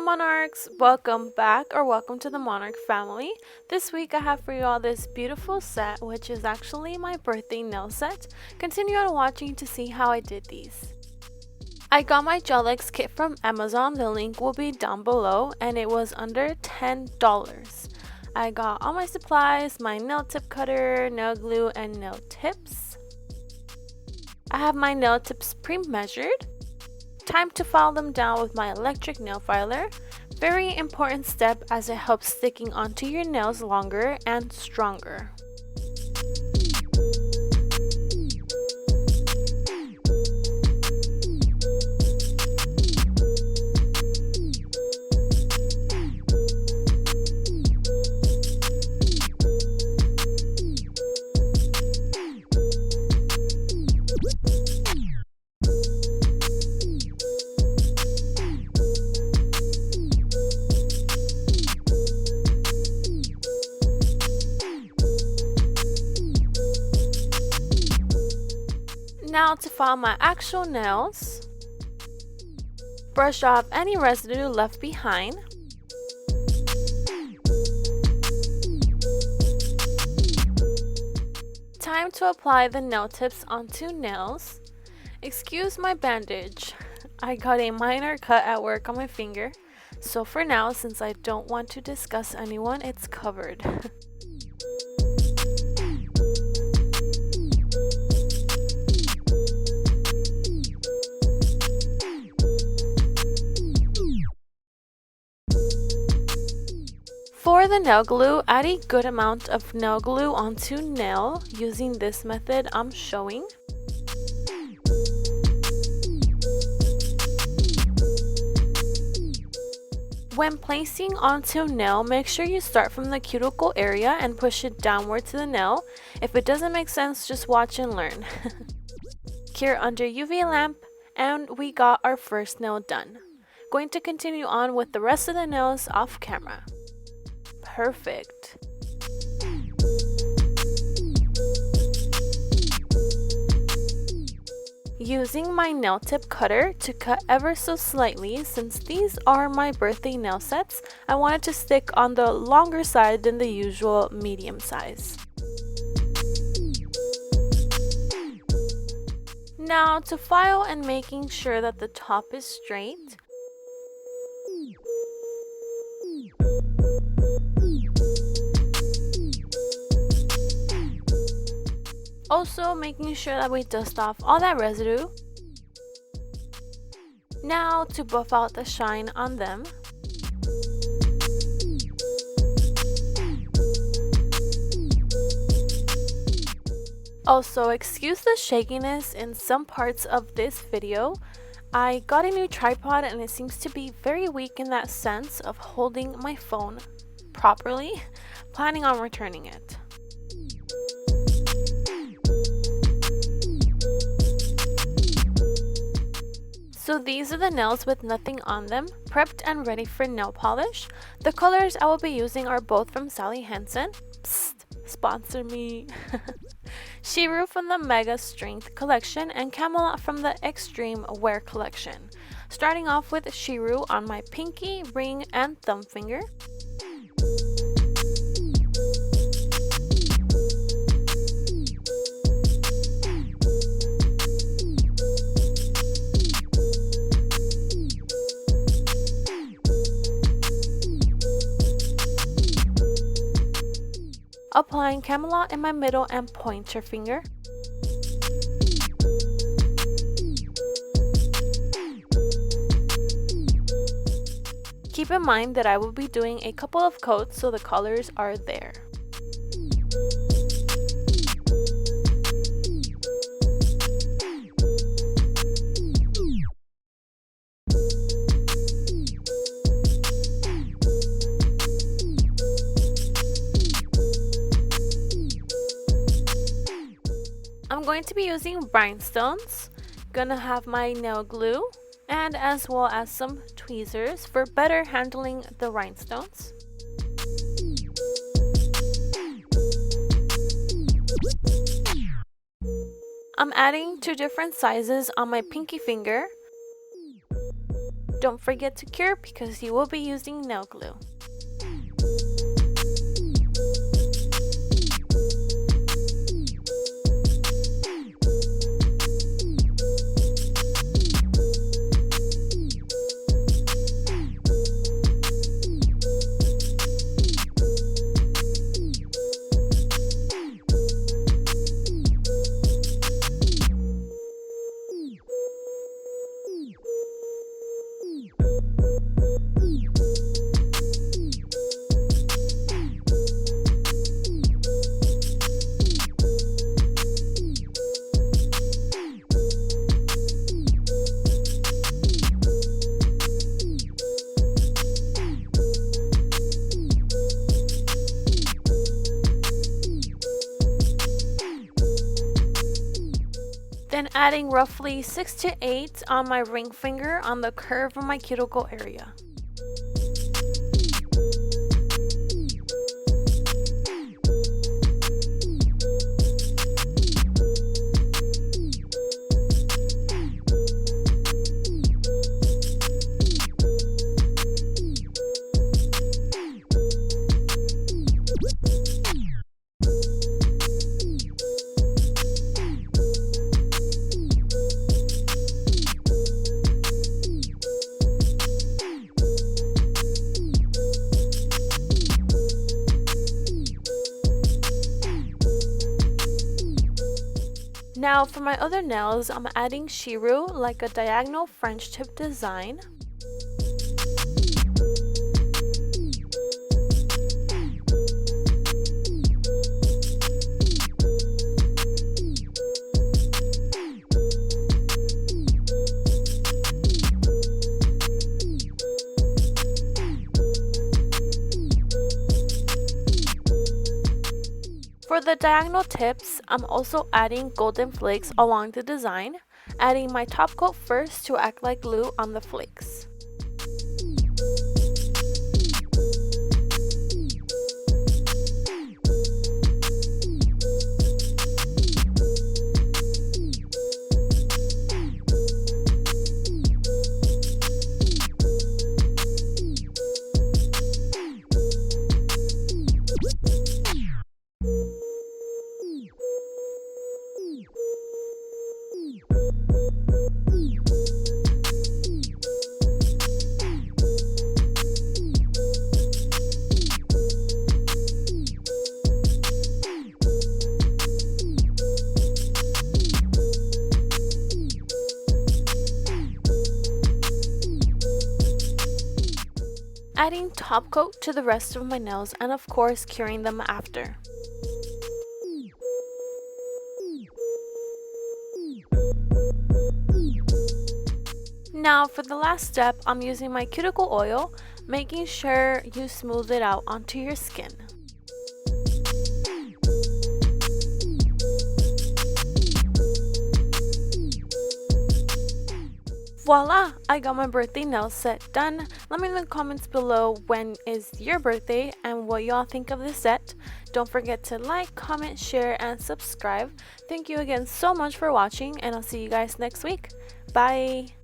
Monarchs, welcome back or welcome to the Monarch family. This week I have for you all this beautiful set, which is actually my birthday nail set. Continue on watching to see how I did these. I got my Gel X kit from Amazon, the link will be down below, and it was under $10. I got all my supplies, my nail tip cutter, nail glue, and nail tips. I have my nail tips pre-measured. Time to file them down with my electric nail filer. Very important step as it helps sticking onto your nails longer and stronger. Now to file my actual nails, brush off any residue left behind. Time to apply the nail tips onto nails. Excuse my bandage, I got a minor cut at work on my finger, so for now, since I don't want to discuss anyone, it's covered. For the nail glue, add a good amount of nail glue onto nail using this method I'm showing. When placing onto nail, make sure you start from the cuticle area and push it downward to the nail. If it doesn't make sense, just watch and learn. Cure under UV lamp, and we got our first nail done. Going to continue on with the rest of the nails off camera. Perfect. Using my nail tip cutter to cut ever so slightly, since these are my birthday nail sets, I wanted to stick on the longer side than the usual medium size. Now to file and making sure that the top is straight. Also making sure that we dust off all that residue. Now to buff out the shine on them. Also, excuse the shakiness in some parts of this video. I got a new tripod and it seems to be very weak in that sense of holding my phone properly. Planning on returning it. So these are the nails with nothing on them, prepped and ready for nail polish. The colors I will be using are both from Sally Hansen. Psst, sponsor me. Shiru from the Mega Strength collection and Camelot from the Extreme Wear collection. Starting off with Shiru on my pinky, ring, and thumb finger. Applying Camelot in my middle and pointer finger. Keep in mind that I will be doing a couple of coats so the colors are there. I'm going to be using rhinestones. Gonna have my nail glue and as well as some tweezers for better handling the rhinestones. I'm adding 2 different sizes on my pinky finger. Don't forget to cure because you will be using nail glue. Then adding roughly 6 to 8 on my ring finger on the curve of my cuticle area. Now for my other nails, I'm adding shiru like a diagonal French tip design. For the diagonal tips, I'm also adding golden flakes along the design, adding my top coat first to act like glue on the flakes. Adding top coat to the rest of my nails and of course curing them after. Now for the last step, I'm using my cuticle oil, making sure you smooth it out onto your skin. Voila! I got my birthday nail set done. Let me know in the comments below when is your birthday and what y'all think of this set. Don't forget to like, comment, share, and subscribe. Thank you again so much for watching, and I'll see you guys next week. Bye!